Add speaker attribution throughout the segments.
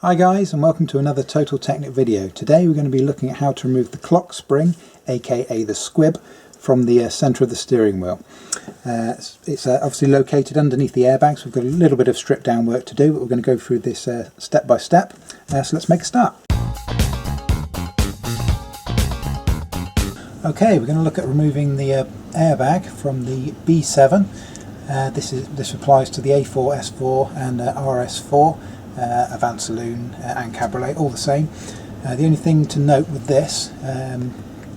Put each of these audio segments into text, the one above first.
Speaker 1: Hi guys, and welcome to another Total Technik video. Today we're going to be looking at how to remove the clock spring, aka the squib, from the centre of the steering wheel. It's obviously located underneath the airbag, so we've got a little bit of strip down work to do, but we're going to go through this step by step. So let's make a start. Okay, we're going to look at removing the airbag from the B7. This applies to the A4, S4 and RS4. Avant Saloon and Cabriolet, all the same. The only thing to note with this,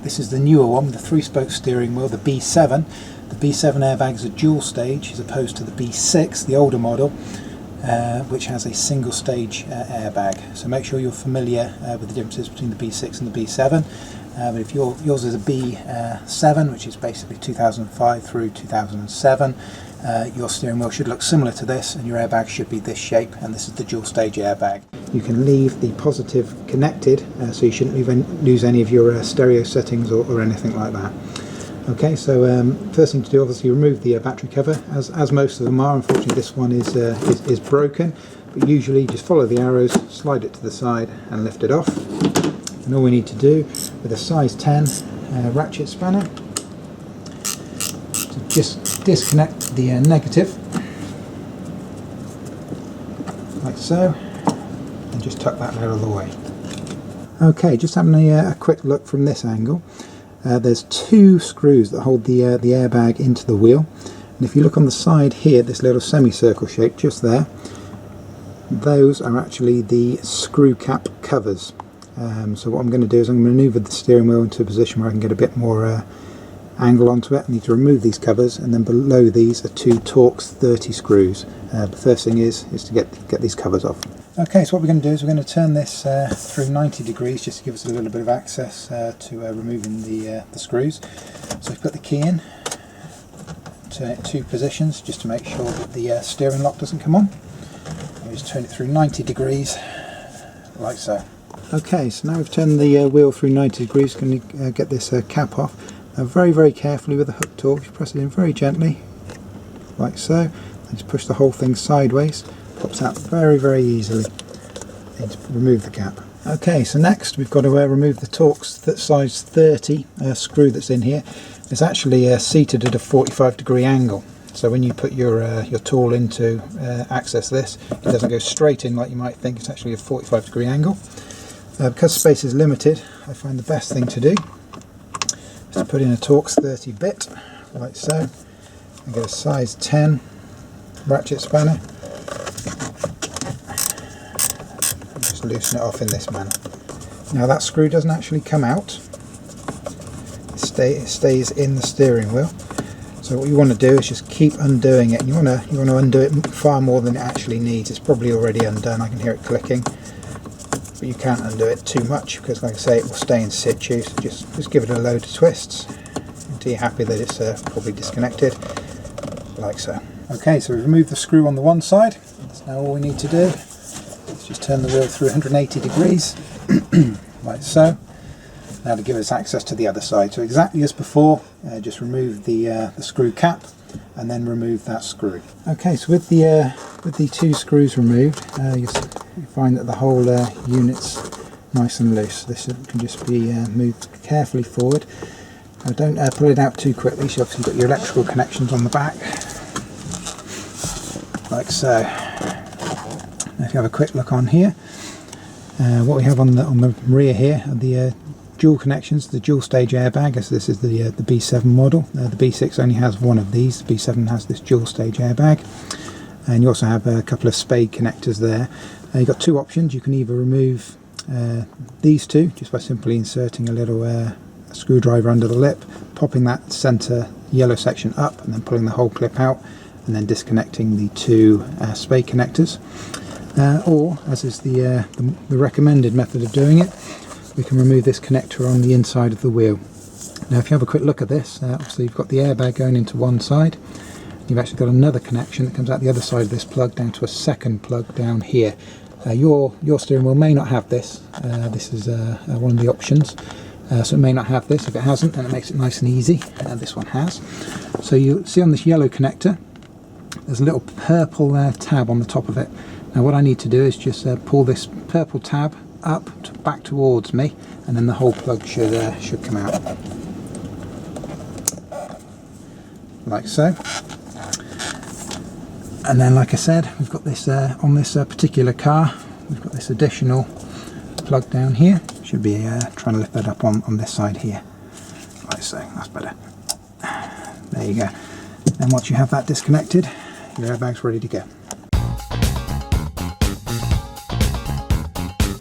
Speaker 1: this is the newer one, the 3-spoke steering wheel, the B7. The B7 airbag is a dual stage as opposed to the B6, the older model, which has a single stage airbag. So make sure you're familiar with the differences between the B6 and the B7. But if yours is a B7, which is basically 2005 through 2007, your steering wheel should look similar to this, and your airbag should be this shape, and this is the dual stage airbag. You can leave the positive connected, so you shouldn't lose any of your stereo settings or anything like that. Okay, so first thing to do, obviously remove the battery cover, as most of them are. Unfortunately this one is broken, but usually just follow the arrows, slide it to the side and lift it off. And all we need to do with a size 10 ratchet spanner, to just disconnect the negative, like so, and just tuck that out of the way. Okay, just having a quick look from this angle. There's 2 screws that hold the airbag into the wheel, and if you look on the side here, this little semicircle shape just there, those are actually the screw cap covers. So what I'm going to do is I'm going to manoeuvre the steering wheel into a position where I can get a bit more angle onto it. I need to remove these covers, and then below these are 2 Torx 30 screws. The first thing is to get these covers off. Okay, so what we're going to do is we're going to turn this through 90 degrees just to give us a little bit of access to removing the screws. So we put the key in, turn it 2 positions just to make sure that the steering lock doesn't come on. And just turn it through 90 degrees like so. Okay, so now we've turned the wheel through 90 degrees. Going to get this cap off. Very, very carefully with the hook tool. You press it in very gently, like so. And just push the whole thing sideways. Pops out very, very easily. And remove the cap. Okay, so next we've got to remove the Torx size 30 screw that's in here. It's actually seated at a 45-degree angle. So when you put your tool in to access this, it doesn't go straight in like you might think. It's actually a 45-degree angle. Because space is limited, I find the best thing to do is to put in a Torx 30 bit, like so, and get a size 10 ratchet spanner, and just loosen it off in this manner. Now that screw doesn't actually come out, it stays in the steering wheel. So what you want to do is just keep undoing it, and you want to undo it far more than it actually needs. It's probably already undone, I can hear it clicking. But you can't undo it too much because, like I say, it will stay in situ. So just give it a load of twists until you're happy that it's probably disconnected, like so. Okay, so we've removed the screw on the one side. That's now all we need to do. Let's just turn the wheel through 180 degrees, like so. Now to give us access to the other side. So exactly as before, just remove the screw cap and then remove that screw. Okay, so with the 2 screws removed, you find that the whole unit's nice and loose. This can just be moved carefully forward. Now don't pull it out too quickly. So obviously you've got your electrical connections on the back, like so. Now if you have a quick look on here, what we have on the rear here are the dual connections, the dual stage airbag, as this is the B7 model. The B6 only has one of these. The B7 has this dual stage airbag, and you also have a couple of spade connectors there. You've got 2 options. You can either remove these 2 just by simply inserting a little screwdriver under the lip, popping that centre yellow section up, and then pulling the whole clip out, and then disconnecting the 2 spade connectors. Or, as is the recommended method of doing it, we can remove this connector on the inside of the wheel. Now if you have a quick look at this, obviously you've got the airbag going into one side. You've actually got another connection that comes out the other side of this plug down to a second plug down here. Your steering wheel may not have this. This is one of the options. So it may not have this. If it hasn't, then it makes it nice and easy. This one has. So you see on this yellow connector, there's a little purple tab on the top of it. Now what I need to do is just pull this purple tab up back towards me, and then the whole plug should come out like so. And then, like I said, we've got this on this particular car, we've got this additional plug down here. Should be trying to lift that up on this side here, like so. That's better. There you go. And once you have that disconnected, your airbag's ready to go.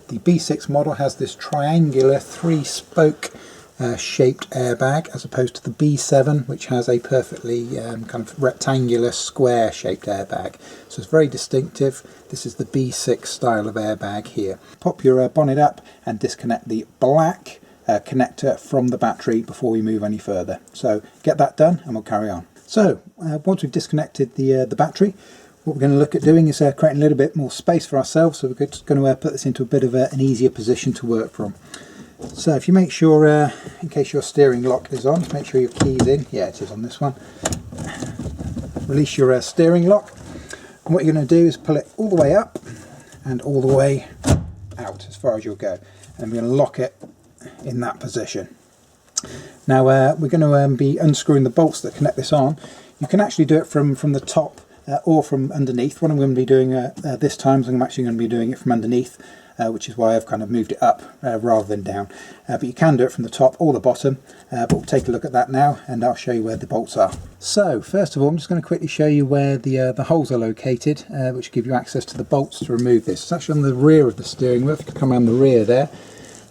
Speaker 1: The B6 model has this triangular 3-spoke shaped airbag, as opposed to the B7, which has a perfectly kind of rectangular square shaped airbag. So it's very distinctive. This is the B6 style of airbag here. Pop your bonnet up and disconnect the black connector from the battery before we move any further. So get that done and we'll carry on. So once we've disconnected the battery, what we're going to look at doing is creating a little bit more space for ourselves. So we're just going to put this into a bit of an easier position to work from. So if you make sure, in case your steering lock is on, make sure your key's in. Yeah, it is on this one. Release your steering lock. And what you're going to do is pull it all the way up and all the way out as far as you'll go. And we're going to lock it in that position. Now we're going to be unscrewing the bolts that connect this on. You can actually do it from the top or from underneath. What I'm going to be doing this time is I'm actually going to be doing it from underneath, which is why I've kind of moved it up rather than down. But you can do it from the top or the bottom, but we'll take a look at that now and I'll show you where the bolts are. So first of all, I'm just going to quickly show you where the holes are located, which give you access to the bolts to remove this. It's actually on the rear of the steering wheel. If you come around the rear there,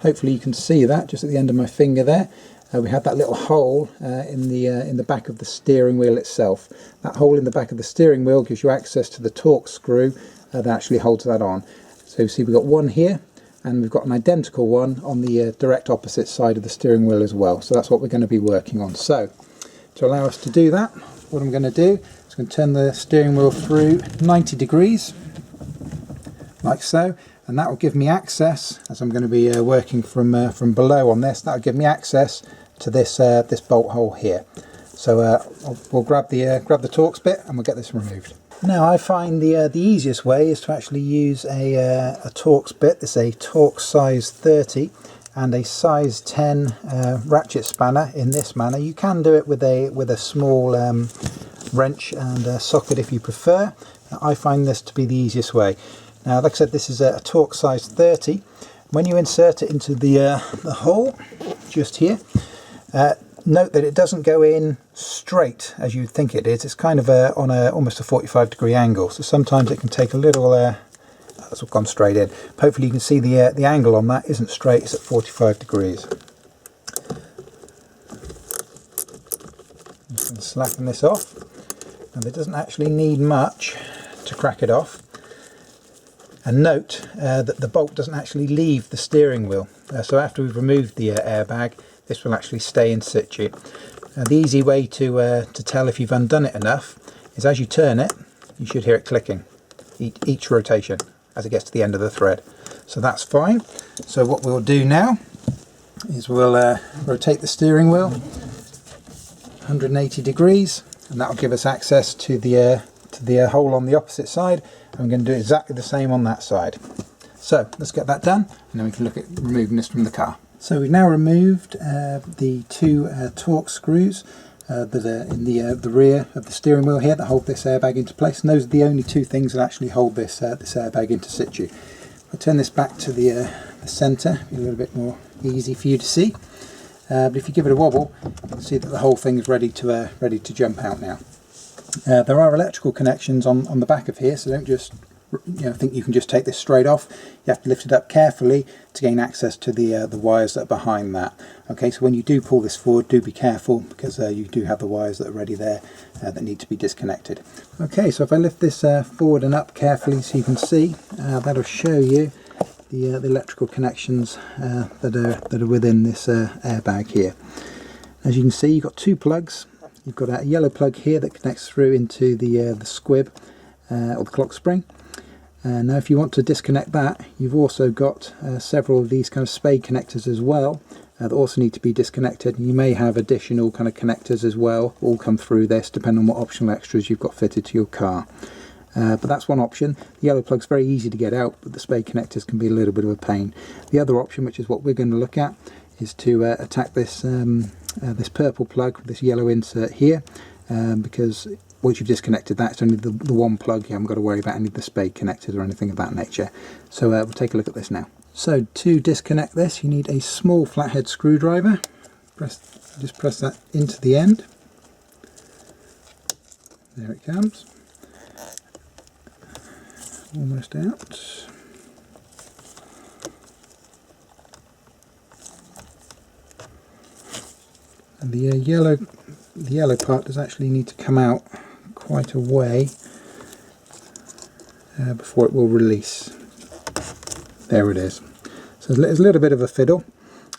Speaker 1: hopefully you can see that just at the end of my finger there. We have that little hole in the back of the steering wheel itself. That hole in the back of the steering wheel gives you access to the Torx screw that actually holds that on. So you see we've got one here, and we've got an identical one on the direct opposite side of the steering wheel as well. So that's what we're going to be working on. So to allow us to do that, what I'm going to do is I'm going to turn the steering wheel through 90 degrees, like so. And that will give me access, as I'm going to be working from below on this, that will give me access to this this bolt hole here. So we'll grab the Torx bit and we'll get this removed. Now I find the easiest way is to actually use a Torx bit. This is a Torx size 30 and a size 10 ratchet spanner in this manner. You can do it with a small wrench and socket if you prefer. I find this to be the easiest way. Now, like I said, this is a Torx size 30. When you insert it into the hole, just here, note that it doesn't go in straight as you'd think it is. It's kind of on almost a 45-degree angle. So sometimes it can take a little. That's gone straight in. Hopefully you can see the angle on that isn't straight. It's at 45 degrees. You can slacken this off, and it doesn't actually need much to crack it off. And note that the bolt doesn't actually leave the steering wheel. So after we've removed the airbag, this will actually stay in situ. The easy way to tell if you've undone it enough is as you turn it, you should hear it clicking each rotation as it gets to the end of the thread. So that's fine. So what we'll do now is we'll rotate the steering wheel 180 degrees, and that will give us access to the hole on the opposite side. I'm going to do exactly the same on that side. So let's get that done and then we can look at removing this from the car. So we've now removed the two Torx screws that are in the rear of the steering wheel here that hold this airbag into place, and those are the only two things that actually hold this airbag into situ. I'll turn this back to the centre, be a little bit more easy for you to see. But if you give it a wobble, you can see that the whole thing is ready to jump out now. There are electrical connections on the back of here, so don't just think you can just take this straight off. You have to lift it up carefully to gain access to the wires that are behind that. Okay, so when you do pull this forward, do be careful, because you do have the wires that are already there that need to be disconnected. Okay, so if I lift this forward and up carefully so you can see, that'll show you the electrical connections that are within this airbag here. As you can see, you've got two plugs. You've got a yellow plug here that connects through into the squib or the clock spring. Now if you want to disconnect that, you've also got several of these kind of spade connectors as well that also need to be disconnected. You may have additional kind of connectors as well, all come through this depending on what optional extras you've got fitted to your car. but that's one option. The yellow plug's very easy to get out, but the spade connectors can be a little bit of a pain. The other option, which is what we're going to look at, is to attack this this purple plug with this yellow insert here, because once you've disconnected that, it's only the one plug. You haven't got to worry about any of the spade connectors or anything of that nature. So we'll take a look at this now. So to disconnect this, you need a small flathead screwdriver. Just press that into the end. There it comes. Almost out. And the yellow part does actually need to come out quite a way before it will release. There it is. So there's a little bit of a fiddle.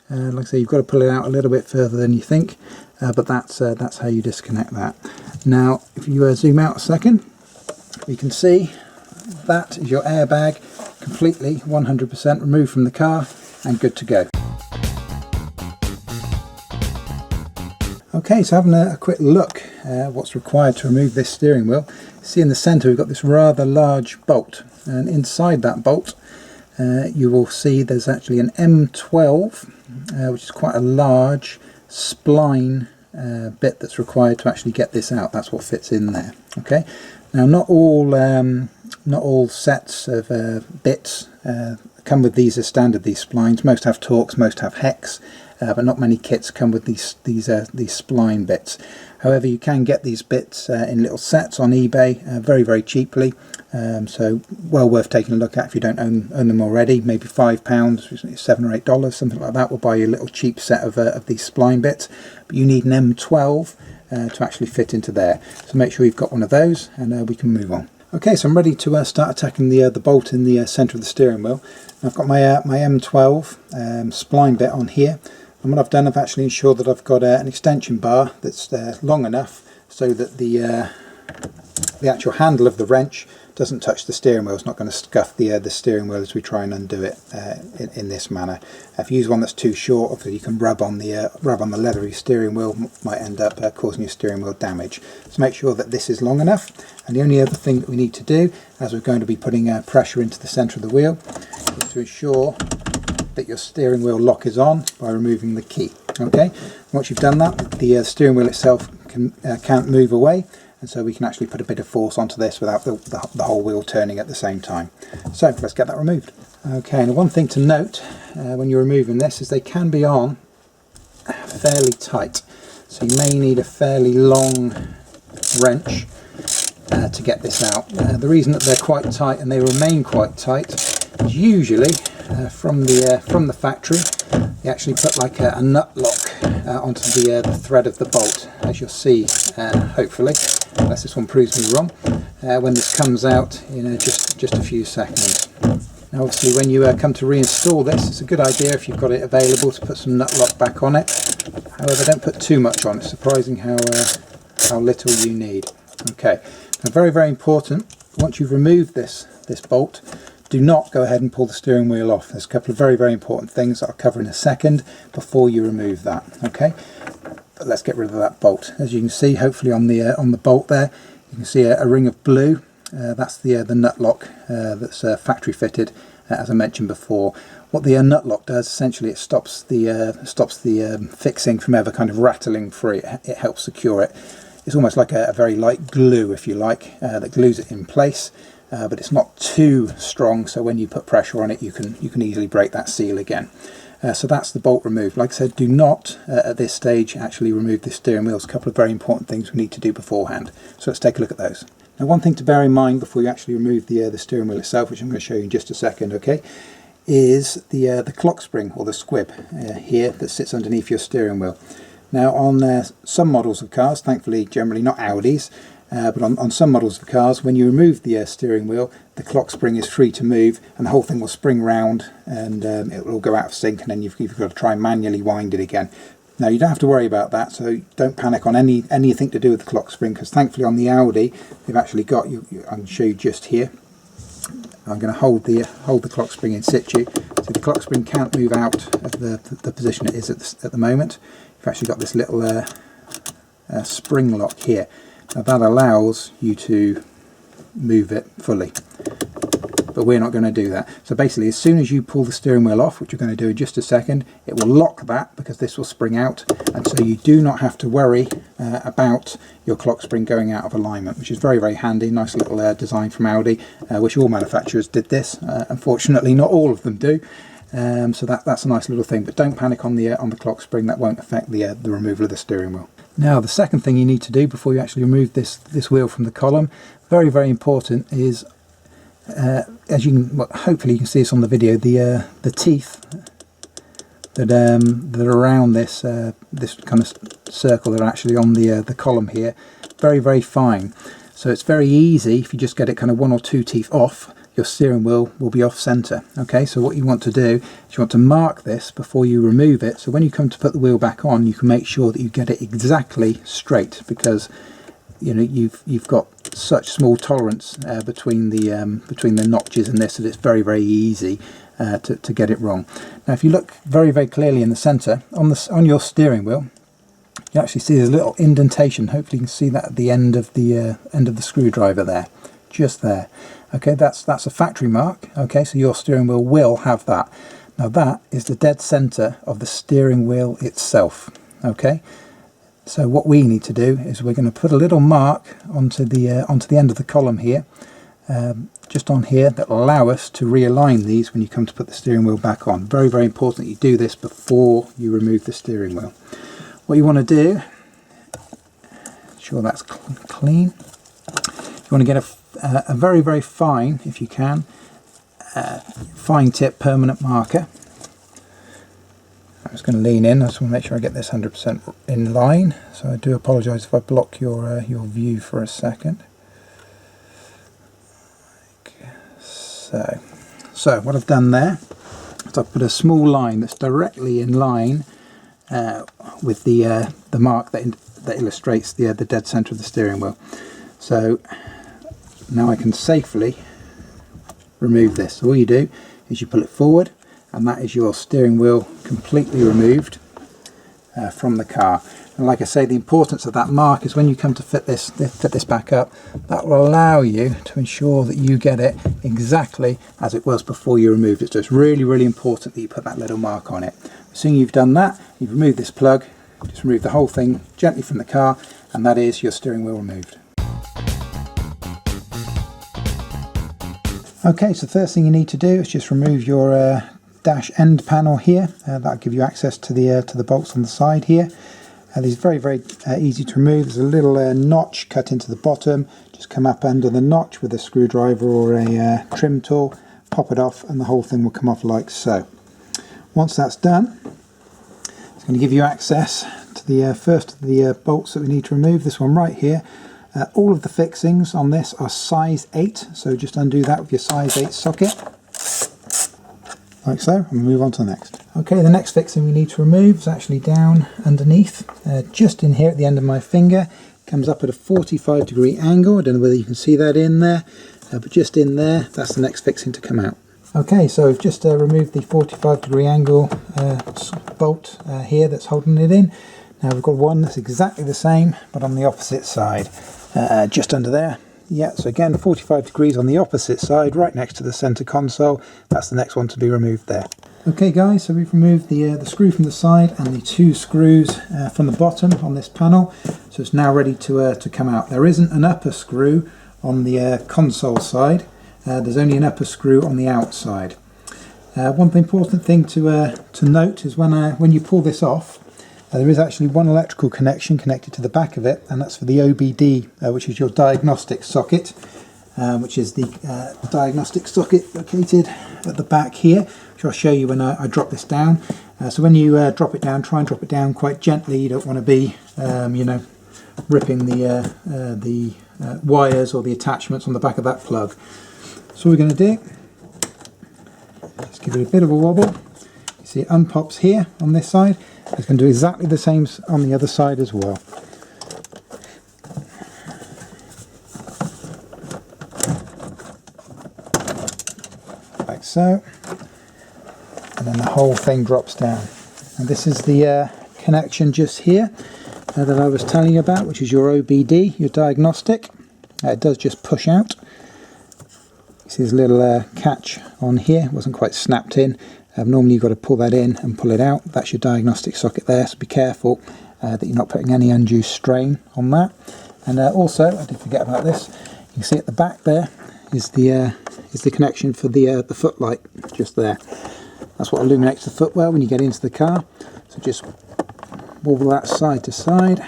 Speaker 1: Like I say, you've got to pull it out a little bit further than you think, but that's how you disconnect that. Now, if you zoom out a second, you can see that is your airbag, completely 100% removed from the car and good to go. Okay, so having a quick look at what's required to remove this steering wheel. See in the centre we've got this rather large bolt, and inside that bolt you will see there's actually an M12, which is quite a large spline bit that's required to actually get this out. That's what fits in there. Okay, now not all sets of bits come with these as standard. These splines, most have Torx, most have hex. But not many kits come with these spline bits. However, you can get these bits in little sets on eBay very cheaply, so well worth taking a look at if you don't own them already. Maybe £5, $7 or $8, something like that will buy you a little cheap set of these spline bits. But you need an M12 to actually fit into there, so make sure you've got one of those, and we can move on. Okay, so I'm ready to start attacking the bolt in the centre of the steering wheel. I've got my M12 spline bit on here. And what I've done, I've actually ensured that I've got an extension bar that's long enough so that the actual handle of the wrench doesn't touch the steering wheel. It's not going to scuff the steering wheel as we try and undo it in this manner. If you use one that's too short, obviously you can rub on the leathery steering wheel, might end up causing your steering wheel damage. So make sure that this is long enough. And the only other thing that we need to do, as we're going to be putting pressure into the centre of the wheel, is to ensure that your steering wheel lock is on by removing the key. Okay, once you've done that, the steering wheel itself can't move away, and so we can actually put a bit of force onto this without the whole wheel turning at the same time. So let's get that removed. Okay, and one thing to note when you're removing this is they can be on fairly tight, so you may need a fairly long wrench to get this out. The reason that they're quite tight and they remain quite tight is usually from the factory they actually put like a nut lock onto the thread of the bolt, as you'll see hopefully, unless this one proves me wrong, when this comes out in just a few seconds. Now obviously when you come to reinstall this, it's a good idea if you've got it available to put some nut lock back on it. However, don't put too much on. It's surprising how little you need. Okay, now very important, once you've removed this bolt, do not go ahead and pull the steering wheel off. There's a couple of very important things that I'll cover in a second before you remove that. Okay, but let's get rid of that bolt. As you can see, hopefully on the bolt there, you can see a ring of blue. That's the nut lock that's factory fitted, as I mentioned before. What the nut lock does, essentially, it stops the fixing from ever kind of rattling free. It helps secure it. It's almost like a very light glue, if you like, that glues it in place. But it's not too strong, so when you put pressure on it, you can easily break that seal again. So that's the bolt removed. Like I said, do not at this stage actually remove the steering wheel. There's a couple of very important things we need to do beforehand. So let's take a look at those. Now, one thing to bear in mind before you actually remove the steering wheel itself, which I'm going to show you in just a second, okay, is the clock spring, or the squib here that sits underneath your steering wheel. Now on some models of cars, thankfully generally not Audis, but on some models of cars, when you remove the steering wheel, the clock spring is free to move and the whole thing will spring round, and it will go out of sync, and then you've got to try and manually wind it again. Now you don't have to worry about that, so don't panic on anything to do with the clock spring, because thankfully on the Audi they've actually got I can show you just here. I'm going to hold the clock spring in situ, so the clock spring can't move out of the position it is at the moment. You've actually got this little spring lock here. Now that allows you to move it fully. But we're not going to do that. So basically, as soon as you pull the steering wheel off, which you're going to do in just a second, it will lock that because this will spring out, and so you do not have to worry about your clock spring going out of alignment, which is very, very handy. Nice little design from Audi. Wish all manufacturers did this. Unfortunately, not all of them do. So that's a nice little thing. But don't panic on the clock spring. That won't affect the removal of the steering wheel. Now, the second thing you need to do before you actually remove this wheel from the column, very, very important, is as you can, well, hopefully you can see this on the video, the teeth that are around this this kind of circle that are actually on the column here, very, very fine. So it's very easy if you just get it kind of 1 or 2 teeth off, your steering wheel will be off center. Okay, so what you want to do is you want to mark this before you remove it, so when you come to put the wheel back on, you can make sure that you get it exactly straight, because you know you've got such small tolerance between the notches in this that it's very, very easy to get it wrong. Now, if you look very, very clearly in the center on your steering wheel, you actually see there's a little indentation. Hopefully you can see that at the end of the screwdriver there, just there. Okay, that's a factory mark. Okay, so your steering wheel will have that. Now that is the dead center of the steering wheel itself. Okay, so what we need to do is we're going to put a little mark onto the end of the column here, just on here, that will allow us to realign these when you come to put the steering wheel back on. Very, very important that you do this before you remove the steering wheel. What you want to do, sure that's clean, you want to get a very, very fine, if you can, fine tip permanent marker. I'm just going to lean in. I just want to make sure I get this 100% in line. So I do apologise if I block your view for a second. Like so what I've done there is I've put a small line that's directly in line with the mark that illustrates the dead centre of the steering wheel. So now I can safely remove this. So all you do is you pull it forward, and that is your steering wheel completely removed from the car. And like I say, the importance of that mark is when you come to fit this back up, that will allow you to ensure that you get it exactly as it was before you removed it. So it's really, really important that you put that little mark on it. As soon as you've done that, you've removed this plug, just remove the whole thing gently from the car, and that is your steering wheel removed. Okay, so the first thing you need to do is just remove your dash end panel here. That'll give you access to the bolts on the side here. These are very, very easy to remove. There's a little notch cut into the bottom. Just come up under the notch with a screwdriver or a trim tool, pop it off, and the whole thing will come off like so. Once that's done, it's going to give you access to the first of the bolts that we need to remove. This one right here. All of the fixings on this are size 8, so just undo that with your size 8 socket, like so, and move on to the next. Okay, the next fixing we need to remove is actually down underneath, just in here at the end of my finger. Comes up at a 45-degree angle. I don't know whether you can see that in there, but just in there, that's the next fixing to come out. Okay, so we've just removed the 45-degree angle bolt here that's holding it in. Now we've got one that's exactly the same, but on the opposite side. Just under there. Yeah, so again 45 degrees on the opposite side, right next to the center console. That's the next one to be removed there. Okay guys, so we've removed the screw from the side and the 2 screws from the bottom on this panel, so it's now ready to come out. There isn't an upper screw on the console side, there's only an upper screw on the outside. One important thing to note is when you pull this off, there is actually one electrical connection connected to the back of it, and that's for the OBD, which is your diagnostic socket, which is the diagnostic socket located at the back here, which I'll show you when I drop this down. So when you drop it down, try and drop it down quite gently. You don't want to be, you know, ripping the wires or the attachments on the back of that plug. So what we're going to do, let's give it a bit of a wobble. You see it unpops here on this side. It's going to do exactly the same on the other side as well. Like so. And then the whole thing drops down. And this is the connection just here that I was telling you about, which is your OBD, your diagnostic. It does just push out. See there's a little catch on here, wasn't quite snapped in. Normally you've got to pull that in and pull it out. That's your diagnostic socket there, so be careful that you're not putting any undue strain on that. And also, I did forget about this, you can see at the back there is the connection for the footlight, just there. That's what illuminates the footwell when you get into the car. So just wobble that side to side.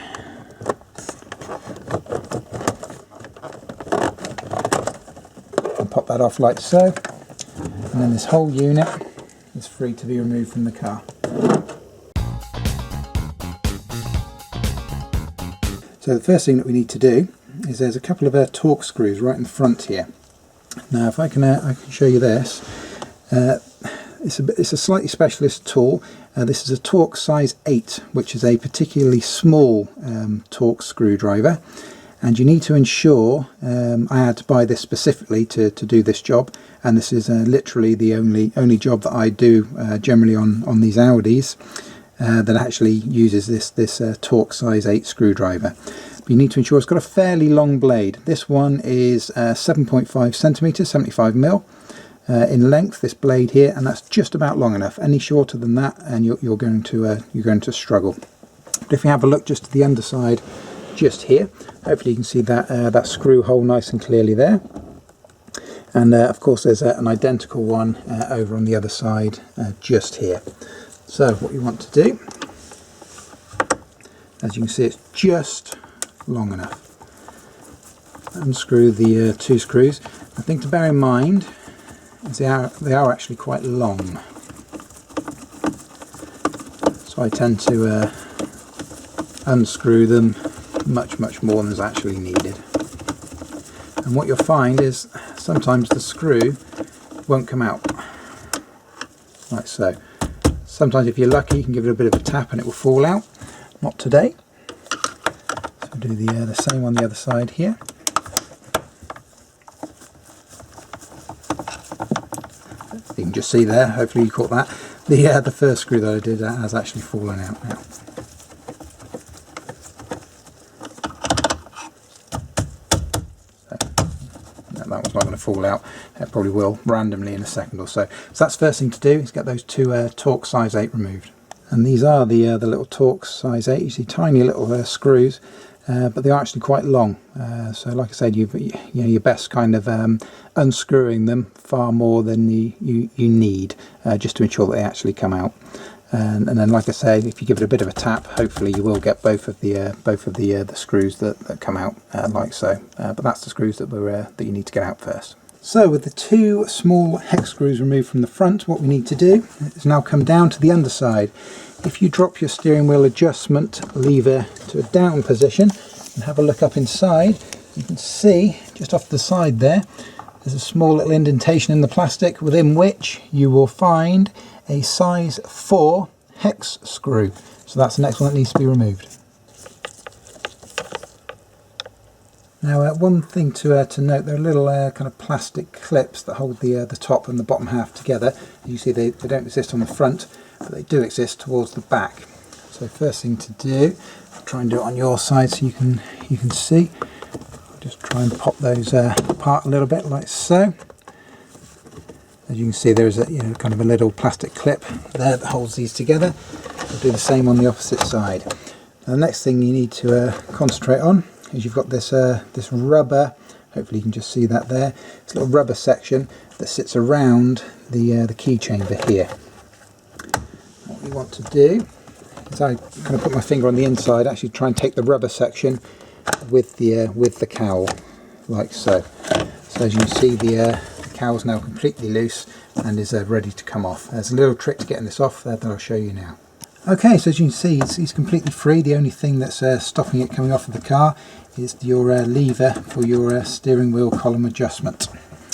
Speaker 1: And pop that off like so. And then this whole unit is free to be removed from the car. So the first thing that we need to do is there's a couple of Torx screws right in the front here. Now if I can show you this. It's a slightly specialist tool. This is a Torx size 8, which is a particularly small Torx screwdriver, and you need to ensure, I had to buy this specifically to do this job, and this is literally the only job that I do generally on these Audis that actually uses this Torx size 8 screwdriver. But you need to ensure it's got a fairly long blade. This one is 7.5 centimeters, 75 mil. In length, this blade here, and that's just about long enough. Any shorter than that and you're going to struggle. But if you have a look just to the underside just here, hopefully you can see that screw hole nice and clearly there. And of course there's an identical one over on the other side just here. So what you want to do, as you can see, it's just long enough. Unscrew the two screws. The thing to bear in mind is they are actually quite long, so I tend to unscrew them much more than is actually needed. And what you'll find is sometimes the screw won't come out like so. Sometimes if you're lucky you can give it a bit of a tap and it will fall out. Not today. So we'll do the same on the other side here. You can just see there, hopefully you caught that, the first screw that I did has actually fallen out now. So, that one's not going to fall out, it probably will randomly in a second or so. So that's the first thing to do, is get those two Torx size 8 removed. And these are the little Torx size 8, you see tiny little screws. But they are actually quite long, so like I said, you're best kind of unscrewing them far more than you need, just to ensure that they actually come out. And then, like I say, if you give it a bit of a tap, hopefully you will get both of the screws that come out like so. But that's the screws that you need to get out first. So with the two small hex screws removed from the front, what we need to do is now come down to the underside. If you drop your steering wheel adjustment lever to a down position and have a look up inside, you can see just off the side there, there's a small little indentation in the plastic within which you will find a size 4 hex screw. So that's the next one that needs to be removed. Now one thing to note, there are little kind of plastic clips that hold the top and the bottom half together. As you see, they don't exist on the front, but they do exist towards the back. So first thing to do, I'll try and do it on your side so you can see. I'll just try and pop those apart a little bit like so. As you can see, there is a kind of a little plastic clip there that holds these together. I'll do the same on the opposite side. Now, the next thing you need to concentrate on is you've got this this rubber. Hopefully you can just see that there. It's a little rubber section that sits around the key chamber here. What we want to do is I kind of put my finger on the inside, actually try and take the rubber section with the cowl, like so. So as you can see, the cowl's now completely loose and is ready to come off. There's a little trick to getting this off that I'll show you now. Okay, so as you can see, it's completely free. The only thing that's stopping it coming off of the car is your lever for your steering wheel column adjustment.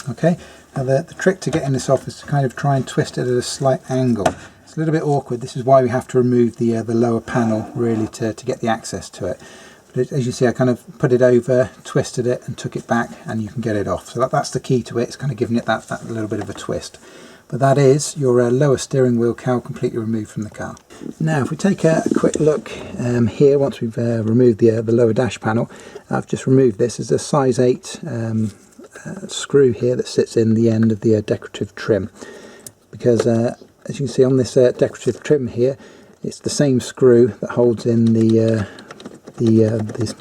Speaker 1: Okay, now the trick to getting this off is to kind of try and twist it at a slight angle. It's a little bit awkward. This is why we have to remove the lower panel really to get the access to it. But as you see, I kind of put it over, twisted it and took it back, and you can get it off. So that's the key to it. It's kind of giving it that little bit of a twist. But that is your lower steering wheel cowl completely removed from the car. Now if we take a quick look here, once we've removed the lower dash panel, I've just removed this as a size 8 screw here that sits in the end of the decorative trim, because as you can see on this decorative trim here, it's the same screw that holds in the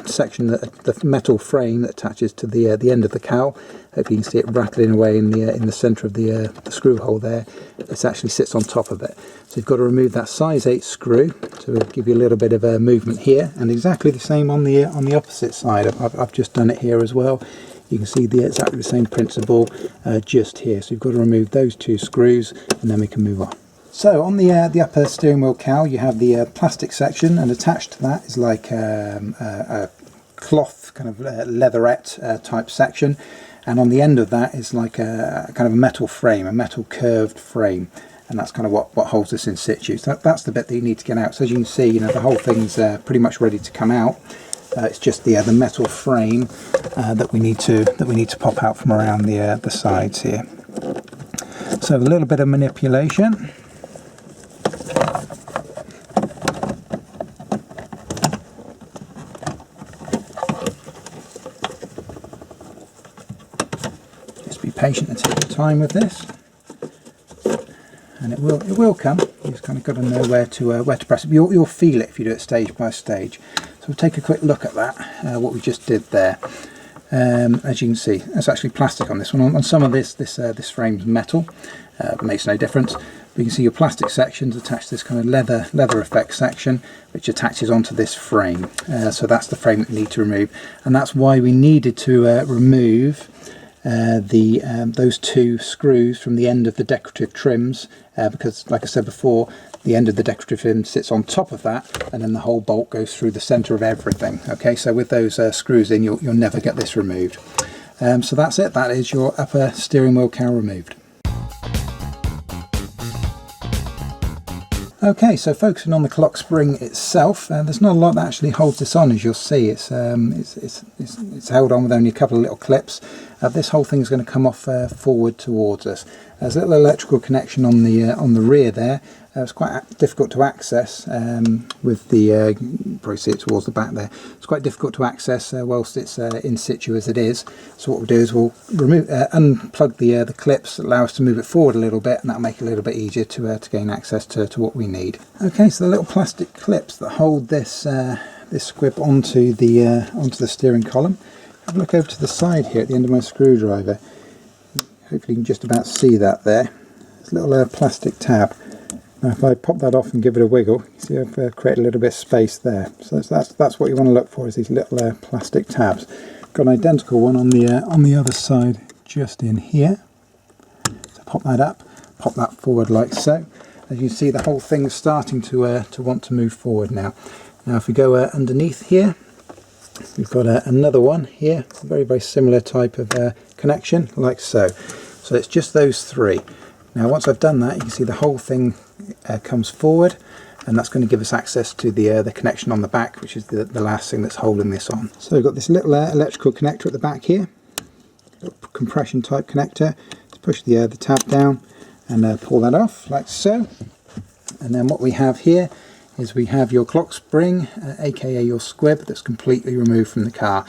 Speaker 1: section, the metal frame that attaches to the end of the cowl. Hope you can see it rattling away in the centre of the screw hole there. It actually sits on top of it. So you've got to remove that size 8 screw to give you a little bit of movement here, and exactly the same on the opposite side. I've just done it here as well. You can see exactly the same principle just here. So you've got to remove those 2 screws, and then we can move on. So on the upper steering wheel cowl, you have the plastic section, and attached to that is like a cloth kind of leatherette type section, and on the end of that is like a kind of a metal frame, a metal curved frame, and that's kind of what holds this in situ. So that's the bit that you need to get out. So as you can see, the whole thing's pretty much ready to come out. It's just the metal frame that we need to pop out from around the sides here. So a little bit of manipulation. Patient and take your time with this, and it will come. You just kind of got to know where to press it. You'll feel it if you do it stage by stage. So we'll take a quick look at that, what we just did there. As you can see, there's actually plastic on this one. On some of this frame's metal, it makes no difference. But you can see your plastic sections attached to this kind of leather effect section, which attaches onto this frame. So that's the frame that we need to remove, and that's why we needed to remove those 2 screws from the end of the decorative trims, because like I said before, the end of the decorative trim sits on top of that, and then the whole bolt goes through the centre of everything. Okay, so with those screws in, you'll never get this removed. So that's it. That is your upper steering wheel cowl removed. Okay, so focusing on the clock spring itself, there's not a lot that actually holds this on. As you'll see, it's held on with only a couple of little clips. This whole thing is going to come off forward towards us. There's a little electrical connection on the rear there. It's quite difficult to access with the, probably see it towards the back there. It's quite difficult to access whilst it's in situ as it is. So what we'll do is we'll remove, unplug the clips, allow us to move it forward a little bit, and that'll make it a little bit easier to gain access to what we need. Okay, so the little plastic clips that hold this this squib onto the steering column. Have a look over to the side here at the end of my screwdriver. Hopefully you can just about see that there. There's a little plastic tab. Now if I pop that off and give it a wiggle, you see I've created a little bit of space there. So that's what you want to look for, is these little plastic tabs. Got an identical one on the other side just in here. So pop that up, pop that forward like so. As you see, the whole thing's starting to want to move forward now. Now if we go underneath here, we've got another one here, a very similar type of connection like so. So it's just those 3. Now once I've done that, you can see the whole thing comes forward, and that's going to give us access to the connection on the back, which is the last thing that's holding this on. So we've got this little electrical connector at the back here, little compression type connector. To push the tab down and pull that off like so. And then what we have here is we have your clock spring, aka your squib, that's completely removed from the car.